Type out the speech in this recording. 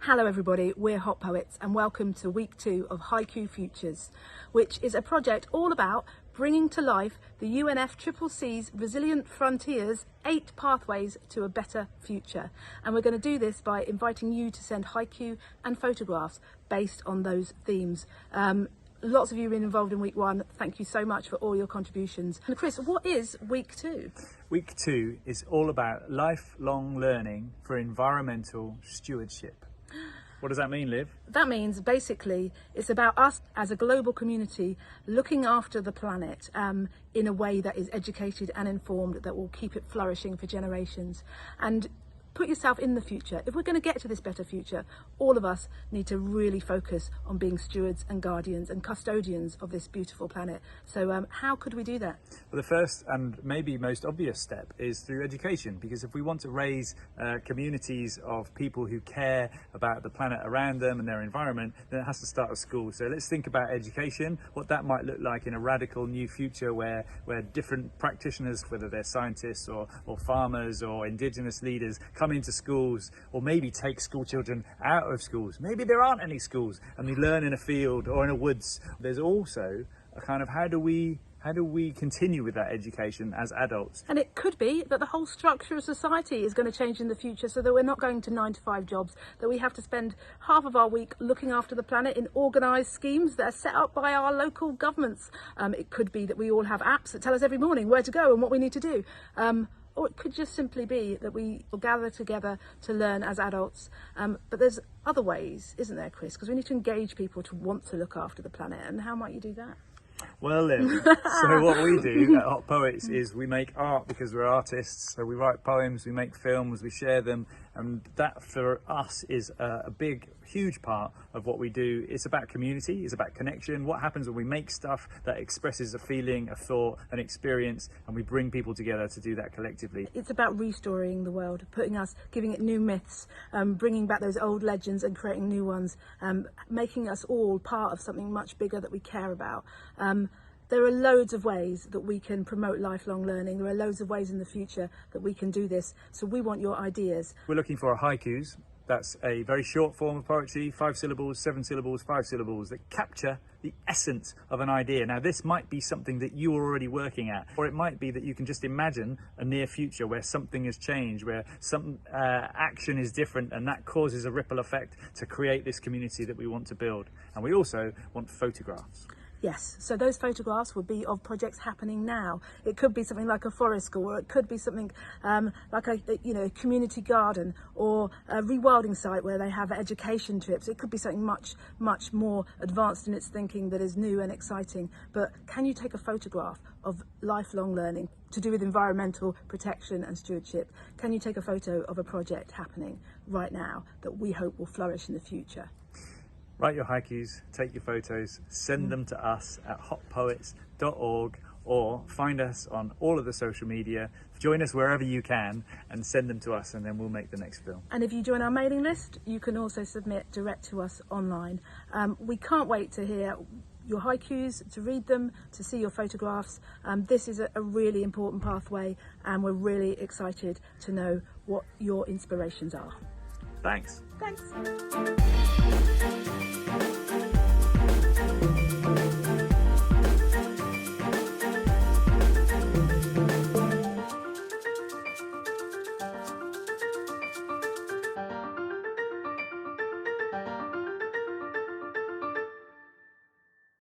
Hello everybody, we're Hot Poets and welcome to week 2 of Haiku Futures, which is a project all about bringing to life the UNFCCC's Resilient Frontiers 8 Pathways to a Better Future. And we're going to do this by inviting you to send haiku and photographs based on those themes. Lots of you have been involved in week 1. Thank you so much for all your contributions. And Chris, what is week 2? Week 2 is all about lifelong learning for environmental stewardship. What does that mean, Liv? That means basically it's about us as a global community looking after the planet in a way that is educated and informed, that will keep it flourishing for generations. And put yourself in the future. If we're going to get to this better future, all of us need to really focus on being stewards and guardians and custodians of this beautiful planet. So how could we do that? Well, the first and maybe most obvious step is through education, because if we want to raise communities of people who care about the planet around them and their environment, then it has to start at school. So let's think about education, what that might look like in a radical new future where different practitioners, whether they're scientists or farmers or indigenous leaders, come into schools, or maybe take school children out of schools. Maybe there aren't any schools and we learn in a field or in a woods. There's also a kind of how do we continue with that education as adults? And it could be that the whole structure of society is going to change in the future, so that we're not going to 9-to-5 jobs, that we have to spend half of our week looking after the planet in organised schemes that are set up by our local governments. It could be that we all have apps that tell us every morning where to go and what we need to do. Or it could just simply be that we will gather together to learn as adults. But there's other ways, isn't there, Chris? Because we need to engage people to want to look after the planet. And how might you do that? Well, Liv, so what we do at Hot Poets is we make art because we're artists. So we write poems, we make films, we share them. And that for us is a big, huge part of what we do. It's about community, it's about connection. What happens when we make stuff that expresses a feeling, a thought, an experience, and we bring people together to do that collectively. It's about restoring the world, giving it new myths, bringing back those old legends and creating new ones, making us all part of something much bigger that we care about. There are loads of ways that we can promote lifelong learning. There are loads of ways in the future that we can do this. So we want your ideas. We're looking for haikus. That's a very short form of poetry, 5 syllables, 7 syllables, 5 syllables, that capture the essence of an idea. Now, this might be something that you are already working at, or it might be that you can just imagine a near future where something has changed, where some action is different, and that causes a ripple effect to create this community that we want to build. And we also want photographs. Yes, so those photographs will be of projects happening now. It could be something like a forest school, or it could be something like a community garden, or a rewilding site where they have education trips. It could be something much, much more advanced in its thinking that is new and exciting. But can you take a photograph of lifelong learning to do with environmental protection and stewardship? Can you take a photo of a project happening right now that we hope will flourish in the future? Write your haikus, take your photos, send them to us at hotpoets.org, or find us on all of the social media. Join us wherever you can and send them to us, and then we'll make the next film. And if you join our mailing list, you can also submit direct to us online. We can't wait to hear your haikus, to read them, to see your photographs. This is a really important pathway, and we're really excited to know what your inspirations are. Thanks. Thanks.